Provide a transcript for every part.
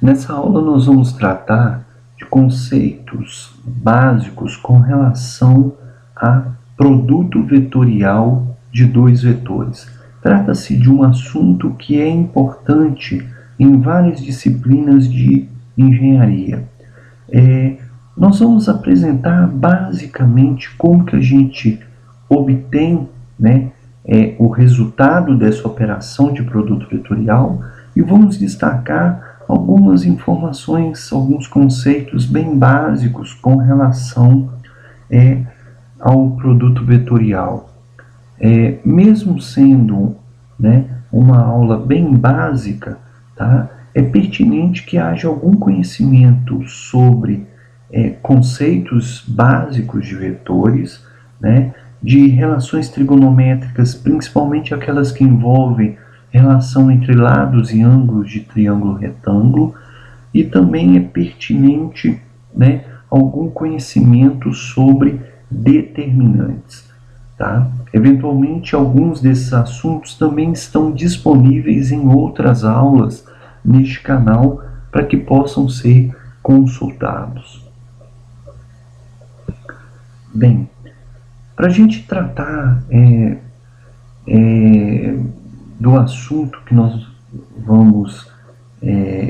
Nessa aula nós vamos tratar de conceitos básicos com relação a produto vetorial de dois vetores. Trata-se de um assunto que é importante em várias disciplinas de engenharia. Nós vamos apresentar basicamente como que a gente obtém, o resultado dessa operação de produto vetorial e vamos destacar algumas informações, alguns conceitos bem básicos com relação ao produto vetorial. Mesmo sendo uma aula bem básica, tá? É pertinente que haja algum conhecimento sobre conceitos básicos de vetores, de relações trigonométricas, principalmente aquelas que envolvem relação entre lados e ângulos de triângulo retângulo, e também é pertinente algum conhecimento sobre determinantes. Tá? Eventualmente, alguns desses assuntos também estão disponíveis em outras aulas neste canal para que possam ser consultados. Bem, para a gente tratar do assunto que nós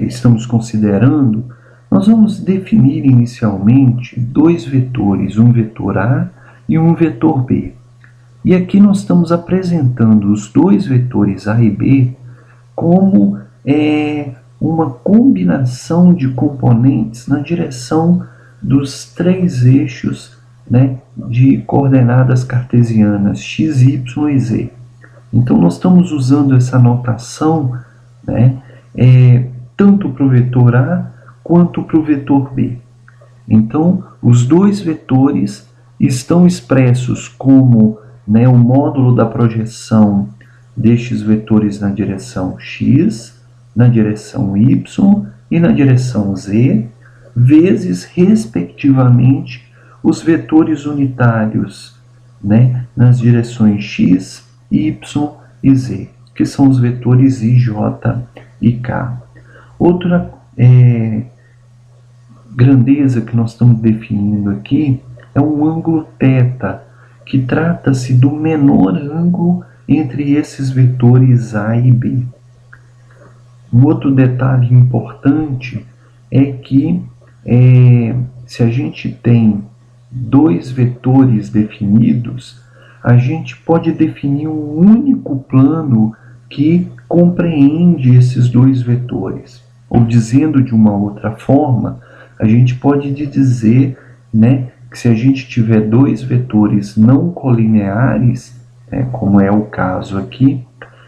estamos considerando, nós vamos definir inicialmente dois vetores, um vetor A e um vetor B. E aqui nós estamos apresentando os dois vetores A e B como uma combinação de componentes na direção dos três eixos de coordenadas cartesianas x, y e z. Então nós estamos usando essa notação tanto para o vetor A quanto para o vetor B. Então os dois vetores estão expressos como o módulo da projeção destes vetores na direção x, na direção y e na direção z, vezes, respectivamente, os vetores unitários nas direções x, y e z, que são os vetores i, j e k. Outra grandeza que nós estamos definindo aqui é um ângulo θ, que trata-se do menor ângulo entre esses vetores A e B. Um outro detalhe importante é que se a gente tem dois vetores definidos, a gente pode definir um único plano que compreende esses dois vetores. Ou dizendo de uma outra forma, a gente pode dizer que se a gente tiver dois vetores não colineares, como é o caso aqui,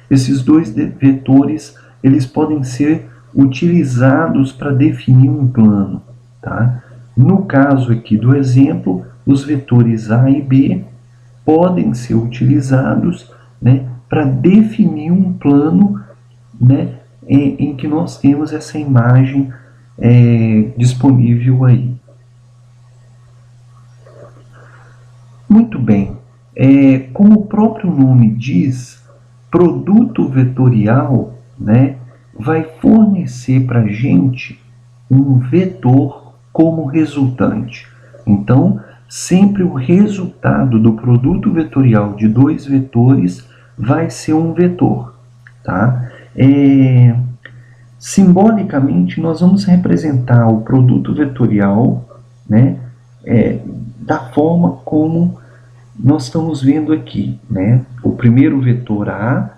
esses dois vetores eles podem ser utilizados para definir um plano. Tá? No caso aqui do exemplo, os vetores A e B podem ser utilizados para definir um plano em que nós temos essa imagem disponível aí. Muito bem, como o próprio nome diz, produto vetorial vai fornecer para a gente um vetor como resultante. Então, sempre o resultado do produto vetorial de dois vetores vai ser um vetor. Tá? Simbolicamente, nós vamos representar o produto vetorial da forma como nós estamos vendo aqui. O primeiro vetor A,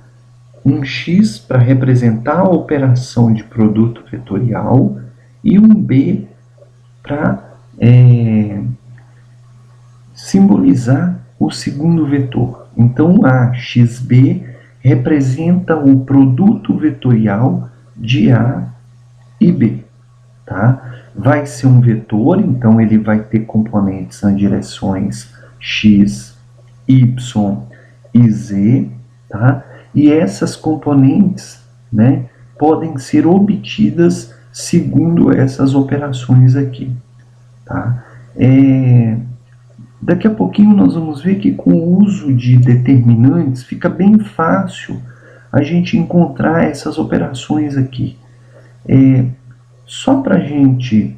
um x para representar a operação de produto vetorial e um B para simbolizar o segundo vetor. Então, AXB representa o produto vetorial de A e B. Tá? Vai ser um vetor, então ele vai ter componentes nas direções x, y e z. Tá? E essas componentes podem ser obtidas segundo essas operações aqui. Tá? Daqui a pouquinho nós vamos ver que com o uso de determinantes fica bem fácil a gente encontrar essas operações aqui. Só para a gente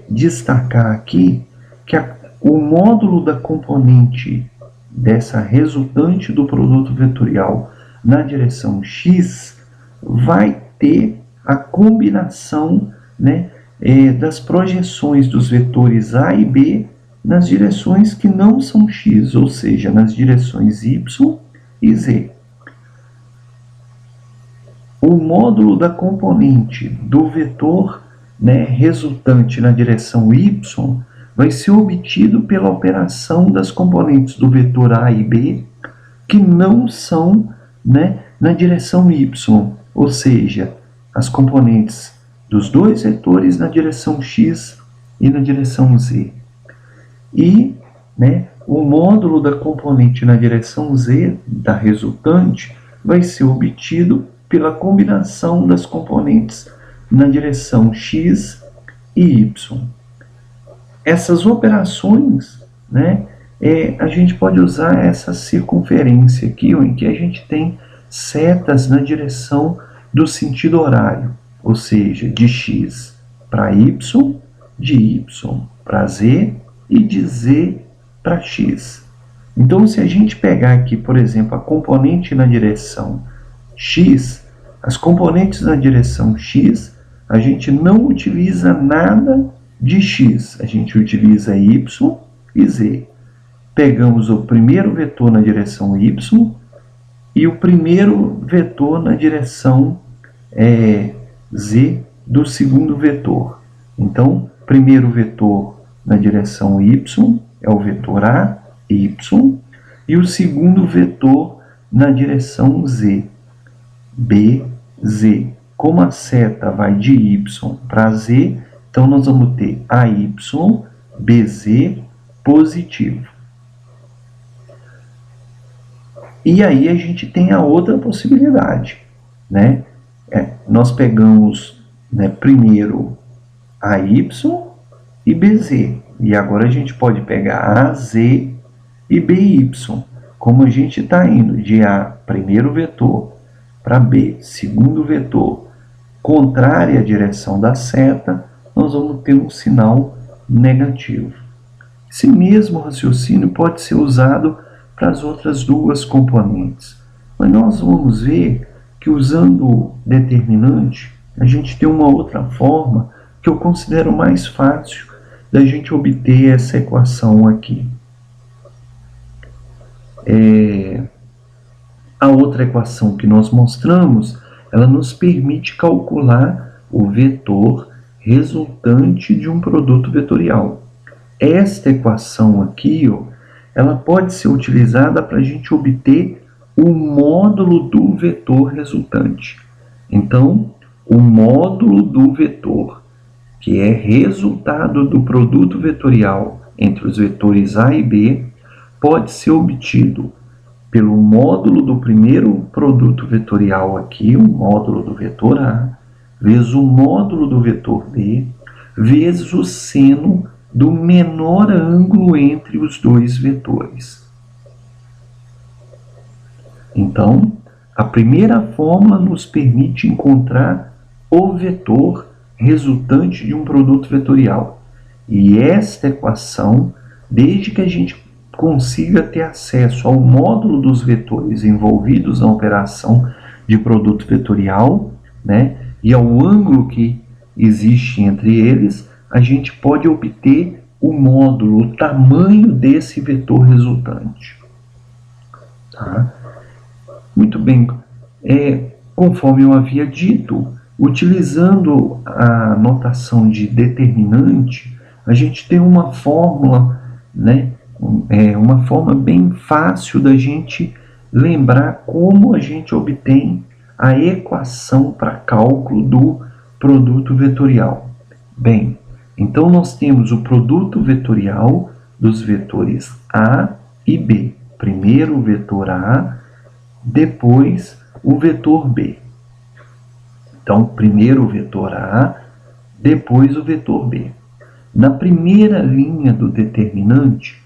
destacar aqui que o módulo da componente dessa resultante do produto vetorial na direção x vai ter a combinação, né, das projeções dos vetores A e B nas direções que não são x, ou seja, nas direções y e z. O módulo da componente do vetor, né, resultante na direção y vai ser obtido pela operação das componentes do vetor A e B que não são, né, na direção y, ou seja, as componentes dos dois vetores na direção x e na direção z. E, né, o módulo da componente na direção z da resultante vai ser obtido pela combinação das componentes na direção x e y. Essas operações, né, a gente pode usar essa circunferência aqui, em que a gente tem setas na direção do sentido horário, ou seja, de x para y, de y para z e de z para x. Então, se a gente pegar aqui, por exemplo, a componente na direção x, as componentes na direção x, a gente não utiliza nada de x, a gente utiliza y e z. Pegamos o primeiro vetor na direção y e o primeiro vetor na direção z do segundo vetor. Então, primeiro vetor na direção y é o vetor a, y, e o segundo vetor na direção z, b, z. Como a seta vai de y para z, então nós vamos ter AY, BZ positivo. E aí a gente tem a outra possibilidade, né? Nós pegamos, né, primeiro AY e BZ. E agora a gente pode pegar AZ e BY. Como a gente está indo de A, primeiro vetor, para B, segundo vetor, contrária à direção da seta, nós vamos ter um sinal negativo. Esse mesmo raciocínio pode ser usado para as outras duas componentes. Mas nós vamos ver que usando o determinante, a gente tem uma outra forma que eu considero mais fácil da gente obter essa equação aqui. A outra equação que nós mostramos, ela nos permite calcular o vetor resultante de um produto vetorial. Esta equação aqui, ela pode ser utilizada para a gente obter o módulo do vetor resultante. Então, o módulo do vetor, que é resultado do produto vetorial entre os vetores A e B, pode ser obtido pelo módulo do primeiro produto vetorial aqui, o módulo do vetor A, vezes o módulo do vetor B, vezes o seno do menor ângulo entre os dois vetores. Então, a primeira fórmula nos permite encontrar o vetor resultante de um produto vetorial. E esta equação, desde que a gente consiga ter acesso ao módulo dos vetores envolvidos na operação de produto vetorial, né, e ao ângulo que existe entre eles, a gente pode obter o módulo, o tamanho desse vetor resultante. Tá? Muito bem. Conforme eu havia dito, utilizando a notação de determinante, a gente tem uma fórmula, né, uma forma bem fácil da gente lembrar como a gente obtém a equação para cálculo do produto vetorial. Bem, então nós temos o produto vetorial dos vetores A e B. Primeiro o vetor A, depois o vetor B. Então, primeiro o vetor A, depois o vetor B. Na primeira linha do determinante,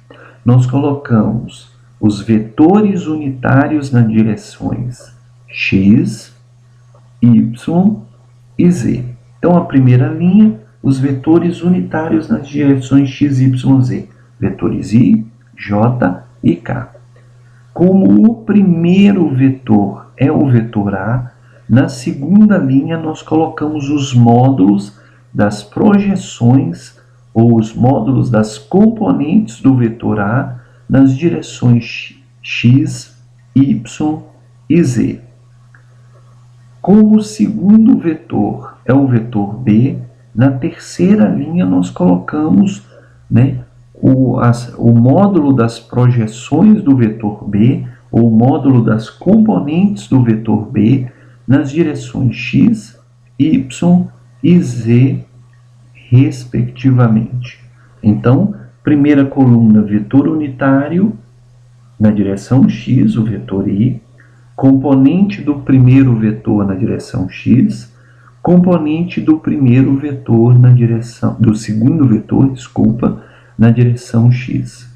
nós colocamos os vetores unitários nas direções x, y e z. Então, a primeira linha, os vetores unitários nas direções x, y, z. Vetores i, j e k. Como o primeiro vetor é o vetor a, na segunda linha nós colocamos os módulos das projeções ou os módulos das componentes do vetor a nas direções x, y e z. Como o segundo vetor é o vetor b, na terceira linha nós colocamos, o módulo das projeções do vetor b, ou o módulo das componentes do vetor b, nas direções x, y e z, respectivamente. Então, primeira coluna, vetor unitário, na direção x, o vetor i, componente do primeiro vetor na direção x, componente do primeiro vetor na direção, do segundo vetor, desculpa, na direção x.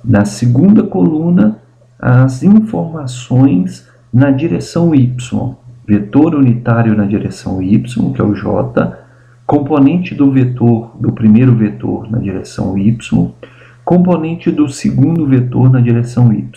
Na segunda coluna, as informações na direção y, vetor unitário na direção y, que é o j, componente do vetor, do primeiro vetor na direção y, componente do segundo vetor na direção y.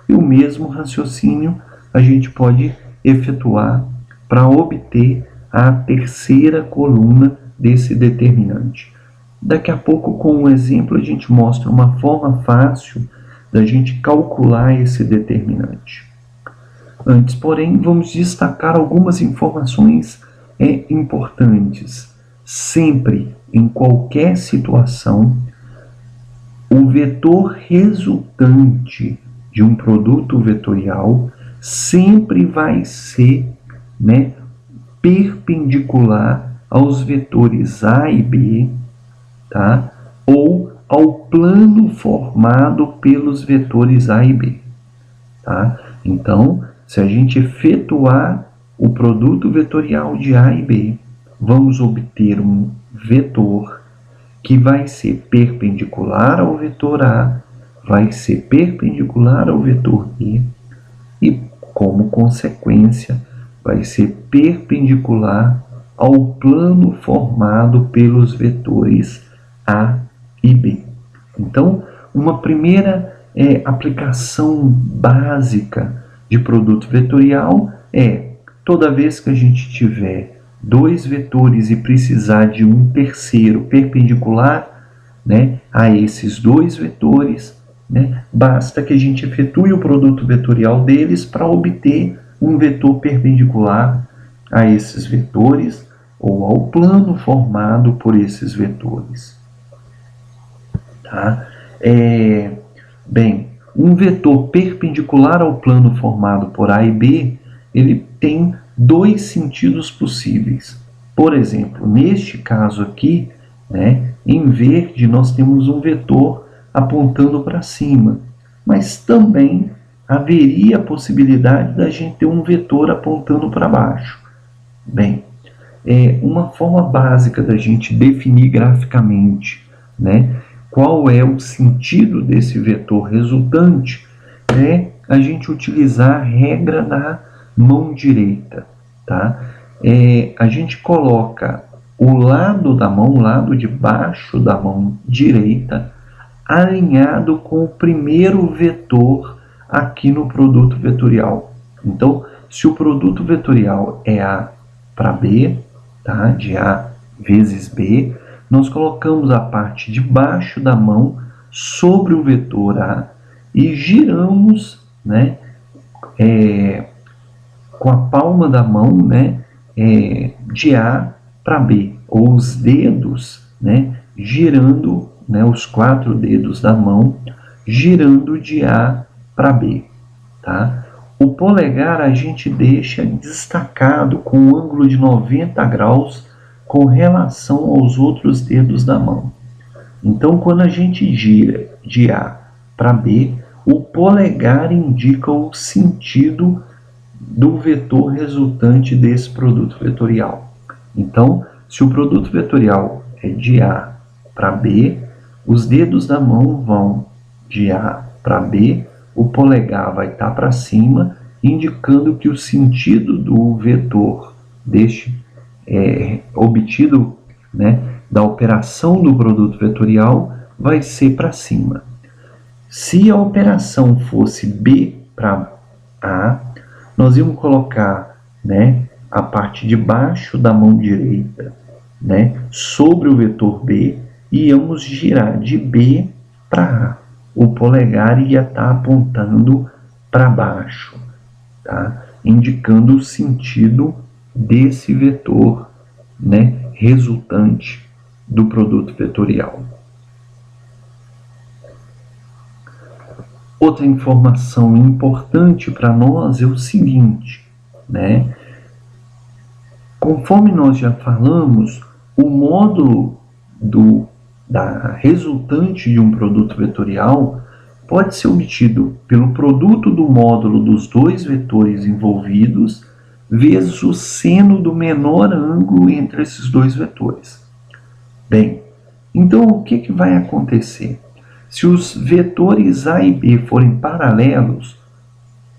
E o mesmo raciocínio a gente pode efetuar para obter a terceira coluna desse determinante. Daqui a pouco, com um exemplo, a gente mostra uma forma fácil da gente calcular esse determinante. Antes, porém, vamos destacar algumas informações importantes. Sempre, em qualquer situação, o vetor resultante de um produto vetorial sempre vai ser, perpendicular aos vetores A e B, tá? Ou ao plano formado pelos vetores A e B. Tá? Então, se a gente efetuar o produto vetorial de A e B, vamos obter um vetor que vai ser perpendicular ao vetor A, vai ser perpendicular ao vetor B e, como consequência, vai ser perpendicular ao plano formado pelos vetores A e B. Então, uma primeira aplicação básica de produto vetorial é, toda vez que a gente tiver dois vetores e precisar de um terceiro perpendicular, a esses dois vetores, basta que a gente efetue o produto vetorial deles para obter um vetor perpendicular a esses vetores ou ao plano formado por esses vetores. Tá? Bem, um vetor perpendicular ao plano formado por A e B, ele tem dois sentidos possíveis. Por exemplo, neste caso aqui, em verde nós temos um vetor apontando para cima, mas também haveria a possibilidade da gente ter um vetor apontando para baixo. Bem, uma forma básica da gente definir graficamente, qual é o sentido desse vetor resultante, é a gente utilizar a regra da mão direita. Tá? A gente coloca o lado da mão, o lado de baixo da mão direita, alinhado com o primeiro vetor aqui no produto vetorial. Então, se o produto vetorial é A para B, tá? De A vezes B, nós colocamos a parte de baixo da mão sobre o vetor A e giramos, com a palma da mão, de A para B, ou os dedos, girando, os 4 dedos da mão, girando de A para B. Tá? O polegar a gente deixa destacado com um ângulo de 90 graus com relação aos outros dedos da mão. Então, quando a gente gira de A para B, o polegar indica o sentido do vetor resultante desse produto vetorial. Então, se o produto vetorial é de A para B, os dedos da mão vão de A para B, o polegar vai estar para cima, indicando que o sentido do vetor obtido, né, da operação do produto vetorial vai ser para cima. Se a operação fosse B para A, nós íamos colocar, né, a parte de baixo da mão direita, né, sobre o vetor B e íamos girar de B para A. O polegar ia estar apontando para baixo, tá? Indicando o sentido desse vetor, né, resultante do produto vetorial. Outra informação importante para nós é o seguinte, né? Conforme nós já falamos, o módulo da resultante de um produto vetorial pode ser obtido pelo produto do módulo dos dois vetores envolvidos vezes o seno do menor ângulo entre esses dois vetores. Bem, então o que vai acontecer? Se os vetores A e B forem paralelos,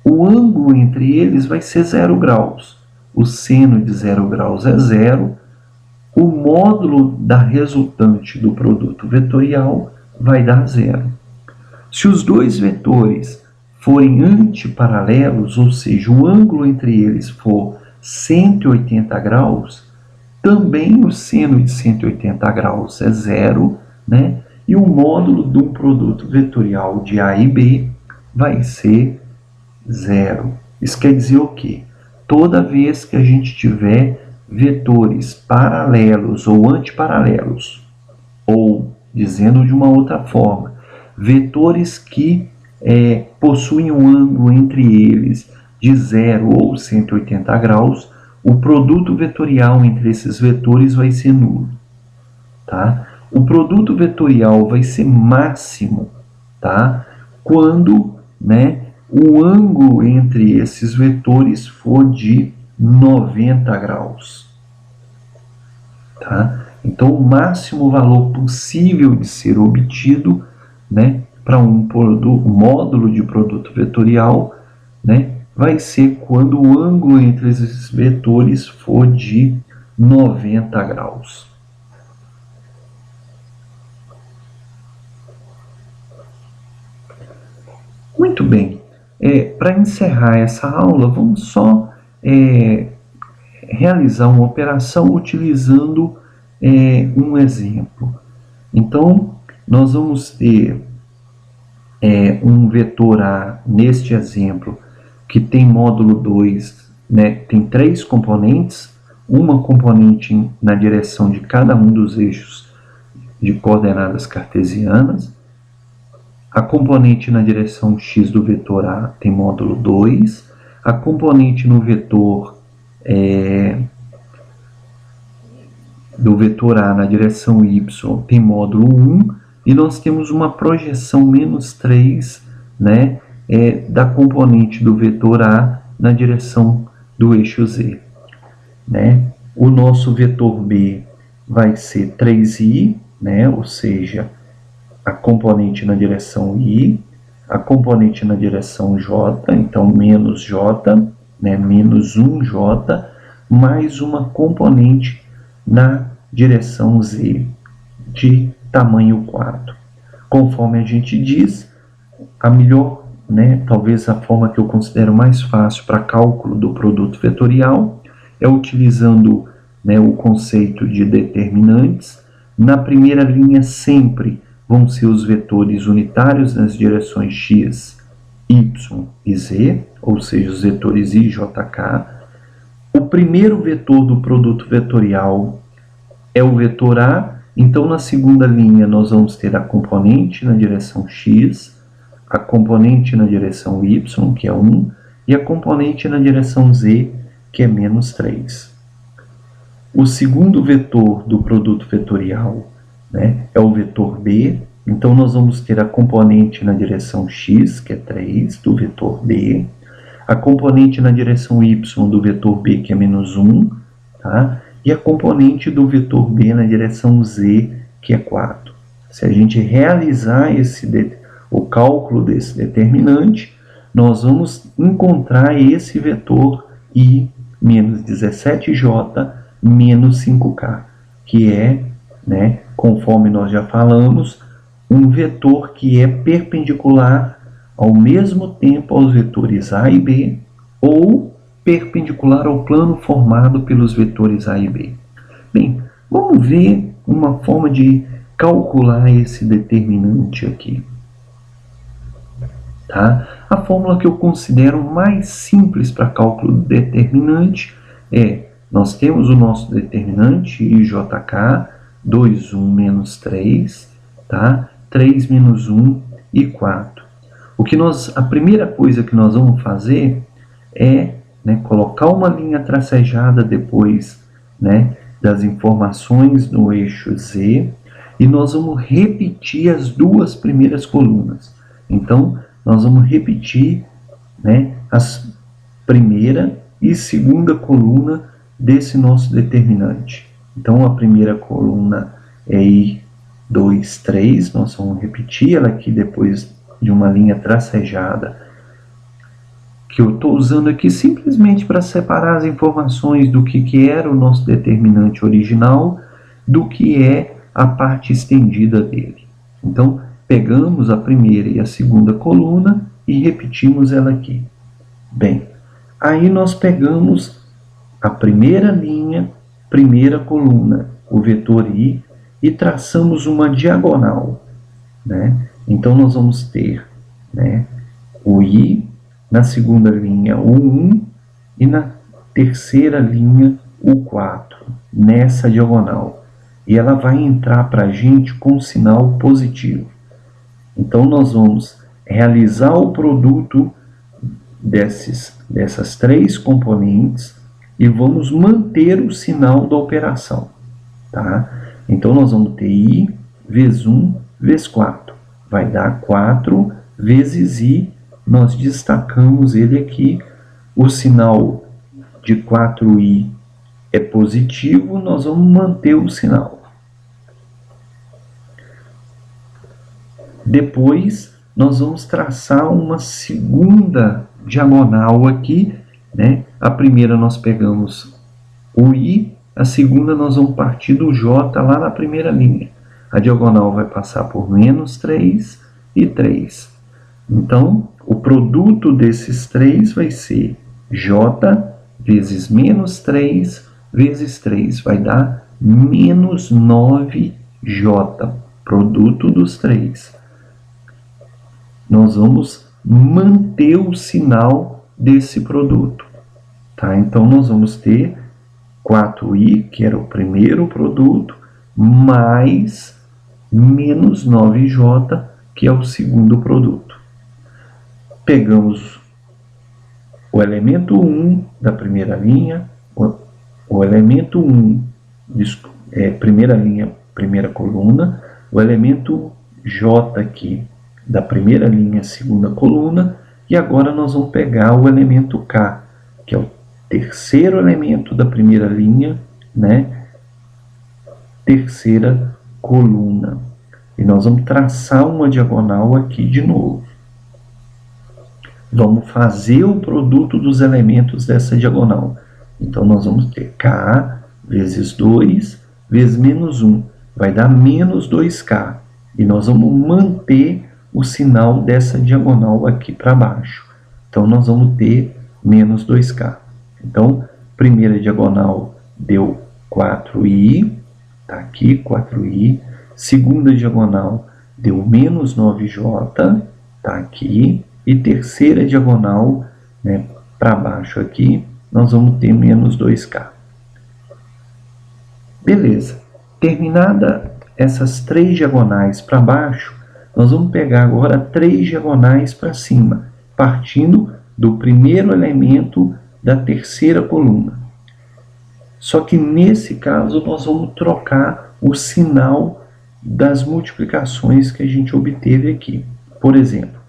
o ângulo entre eles vai ser 0 graus. O seno de 0 graus é 0. O módulo da resultante do produto vetorial vai dar 0. Se os dois vetores forem antiparalelos, ou seja, o ângulo entre eles for 180 graus, também o seno de 180 graus é 0, né? E o módulo de um produto vetorial de A e B vai ser 0. Isso quer dizer o quê? Toda vez que a gente tiver vetores paralelos ou antiparalelos, ou, dizendo de uma outra forma, vetores que possuem um ângulo entre eles de 0 ou 180 graus, o produto vetorial entre esses vetores vai ser nulo, tá? O produto vetorial vai ser máximo, tá? Quando, né, o ângulo entre esses vetores for de 90 graus, tá? Então, o máximo valor possível de ser obtido, né, para um módulo de produto vetorial, né, vai ser quando o ângulo entre esses vetores for de 90 graus. Muito bem. Para encerrar essa aula, vamos só realizar uma operação utilizando um exemplo. Então, nós vamos ter um vetor A, neste exemplo, que tem módulo 2, né, tem 3 componentes, uma componente na direção de cada um dos eixos de coordenadas cartesianas. A componente na direção x do vetor A tem módulo 2, a componente no vetor do vetor A na direção y tem módulo 1, e nós temos uma projeção menos 3, né, da componente do vetor A na direção do eixo z. Né? O nosso vetor B vai ser 3i, né, ou seja, a componente na direção i, a componente na direção j, então menos j, né, menos 1j, mais uma componente na direção z, de tamanho 4. Conforme a gente diz, a melhor, né, talvez a forma que eu considero mais fácil para cálculo do produto vetorial é utilizando, né, o conceito de determinantes. Na primeira linha sempre vão ser os vetores unitários nas direções x, y e z, ou seja, os vetores i, j, k. O primeiro vetor do produto vetorial é o vetor A, então na segunda linha nós vamos ter a componente na direção x, a componente na direção y, que é 1, e a componente na direção z, que é menos 3. O segundo vetor do produto vetorial, né, é o vetor B, então nós vamos ter a componente na direção x, que é 3, do vetor B, a componente na direção y do vetor B, que é menos 1, tá? E a componente do vetor B na direção z, que é 4, se a gente realizar o cálculo desse determinante, nós vamos encontrar esse vetor I menos 17J menos 5K, que é, né, conforme nós já falamos, um vetor que é perpendicular ao mesmo tempo aos vetores A e B, ou perpendicular ao plano formado pelos vetores A e B. Bem, vamos ver uma forma de calcular esse determinante aqui. Tá? A fórmula que eu considero mais simples para cálculo do determinante é, nós temos o nosso determinante, IJK, 2, 1, menos 3, tá? 3 menos 1 e 4. A primeira coisa que nós vamos fazer é, né, colocar uma linha tracejada depois, né, das informações no eixo Z, e nós vamos repetir as duas primeiras colunas. Então, nós vamos repetir, né, a primeira e segunda coluna desse nosso determinante. Então, a primeira coluna é I2, 3, nós vamos repetir ela aqui depois de uma linha tracejada, que eu estou usando aqui simplesmente para separar as informações do que era o nosso determinante original do que é a parte estendida dele. Então, pegamos a primeira e a segunda coluna e repetimos ela aqui. Bem, aí nós pegamos a primeira linha, primeira coluna, o vetor I, e traçamos uma diagonal, né? Então, nós vamos ter, né, o I, na segunda linha o 1 e na terceira linha o 4, nessa diagonal. E ela vai entrar para a gente com sinal positivo. Então, nós vamos realizar o produto dessas três componentes e vamos manter o sinal da operação. Tá? Então, nós vamos ter I vezes 1 vezes 4. Vai dar 4 vezes I. Nós destacamos ele aqui. O sinal de 4i é positivo, nós vamos manter o sinal. Depois, nós vamos traçar uma segunda diagonal aqui, né? A primeira nós pegamos o I, a segunda nós vamos partir do J lá na primeira linha. A diagonal vai passar por menos 3 e 3. Então, o produto desses três vai ser J vezes menos 3 vezes 3. Vai dar menos 9J, produto dos três. Nós vamos manter o sinal desse produto. Tá? Então, nós vamos ter 4i, que era o primeiro produto, mais menos 9j, que é o segundo produto. Pegamos o elemento 1 da primeira linha, o elemento 1, primeira linha, primeira coluna, o elemento j aqui da primeira linha, segunda coluna, e agora nós vamos pegar o elemento k, que é o terceiro elemento da primeira linha, né? Terceira coluna. E nós vamos traçar uma diagonal aqui de novo. Vamos fazer o produto dos elementos dessa diagonal. Então, nós vamos ter K vezes 2 vezes menos 1. Vai dar menos 2K. E nós vamos manter o sinal dessa diagonal aqui para baixo. Então, nós vamos ter menos 2K. Então, primeira diagonal deu 4i. Está aqui, 4i. Segunda diagonal deu menos 9j. Está aqui. E terceira diagonal, né, para baixo aqui, nós vamos ter menos 2K. Beleza. Terminada essas três diagonais para baixo, nós vamos pegar agora três diagonais para cima, partindo do primeiro elemento da terceira coluna. Só que nesse caso nós vamos trocar o sinal das multiplicações que a gente obteve aqui. Por exemplo,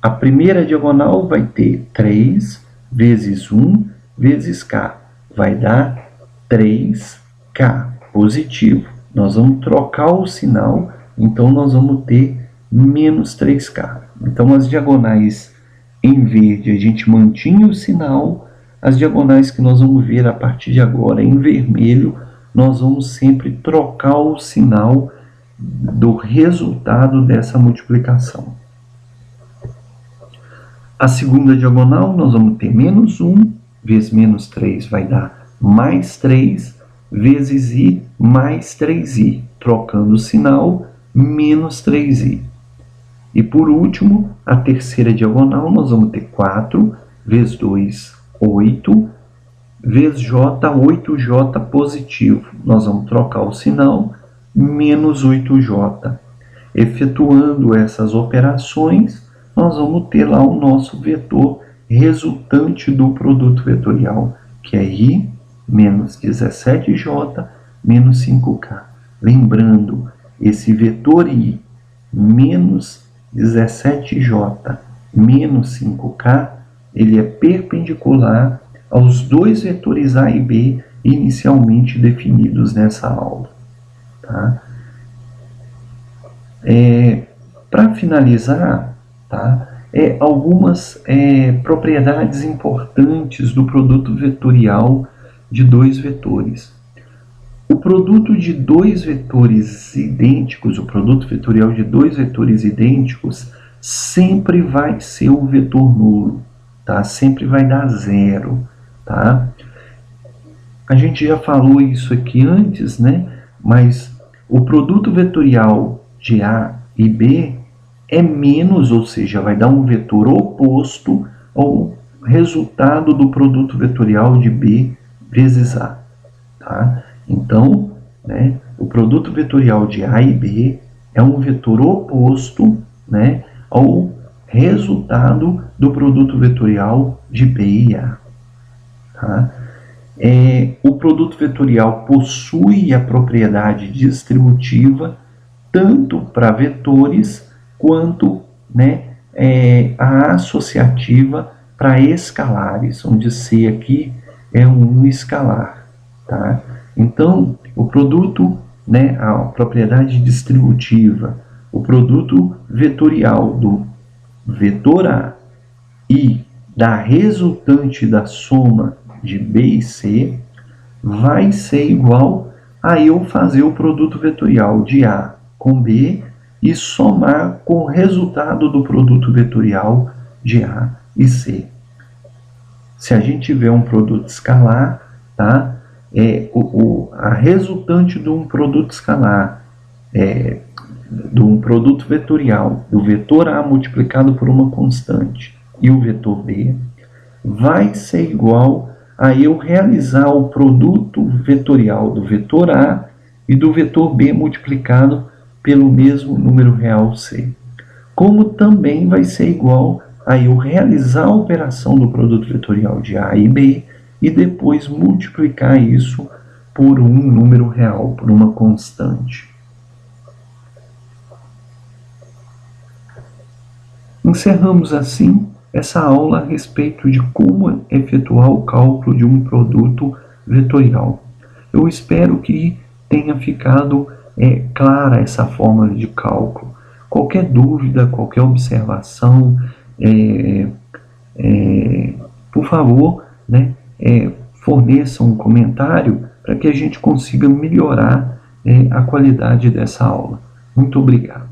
a primeira diagonal vai ter 3 vezes 1 vezes K. Vai dar 3K positivo. Nós vamos trocar o sinal Então nós vamos ter menos 3K. Então as diagonais em verde a gente mantinha o sinal, as diagonais que nós vamos ver a partir de agora em vermelho, nós vamos sempre trocar o sinal do resultado dessa multiplicação. A segunda diagonal nós vamos ter menos 1 vezes menos 3 vai dar mais 3 vezes i mais 3i, trocando o sinal, menos 3i. E por último, a terceira diagonal, nós vamos ter 4 vezes 2, 8, vezes j, 8j positivo. Nós vamos trocar o sinal, menos 8j. Efetuando essas operações, nós vamos ter lá o nosso vetor resultante do produto vetorial, que é i menos 17j menos 5k. Lembrando, esse vetor i menos 17j menos 5k, ele é perpendicular aos dois vetores a e b inicialmente definidos nessa aula. Tá? Para finalizar, tá? Algumas propriedades importantes do produto vetorial de dois vetores. O produto de dois vetores idênticos, o produto vetorial de dois vetores idênticos, sempre vai ser um vetor nulo, tá? Sempre vai dar zero, tá? A gente já falou isso aqui antes, né? Mas o produto vetorial de A e B é menos, ou seja, vai dar um vetor oposto ao resultado do produto vetorial de B vezes A, tá? Então, né, o produto vetorial de A e B é um vetor oposto, né, ao resultado do produto vetorial de B e A. Tá? O produto vetorial possui a propriedade distributiva tanto para vetores quanto, né, a associativa para escalares, onde C aqui é um escalar. Tá? Então, o produto, né, a propriedade distributiva, o produto vetorial do vetor A e da resultante da soma de B e C vai ser igual a eu fazer o produto vetorial de A com B e somar com o resultado do produto vetorial de A e C. Se a gente tiver um produto escalar, tá? A resultante de um produto escalar, de um produto vetorial, do vetor A multiplicado por uma constante e o vetor B, vai ser igual a eu realizar o produto vetorial do vetor A e do vetor B multiplicado pelo mesmo número real C. Como também vai ser igual a eu realizar a operação do produto vetorial de A e B e depois multiplicar isso por um número real, por uma constante. Encerramos assim essa aula a respeito de como efetuar o cálculo de um produto vetorial. Eu espero que tenha ficado clara essa fórmula de cálculo. Qualquer dúvida, qualquer observação, por favor, né, forneça um comentário para que a gente consiga melhorar a qualidade dessa aula. Muito obrigado.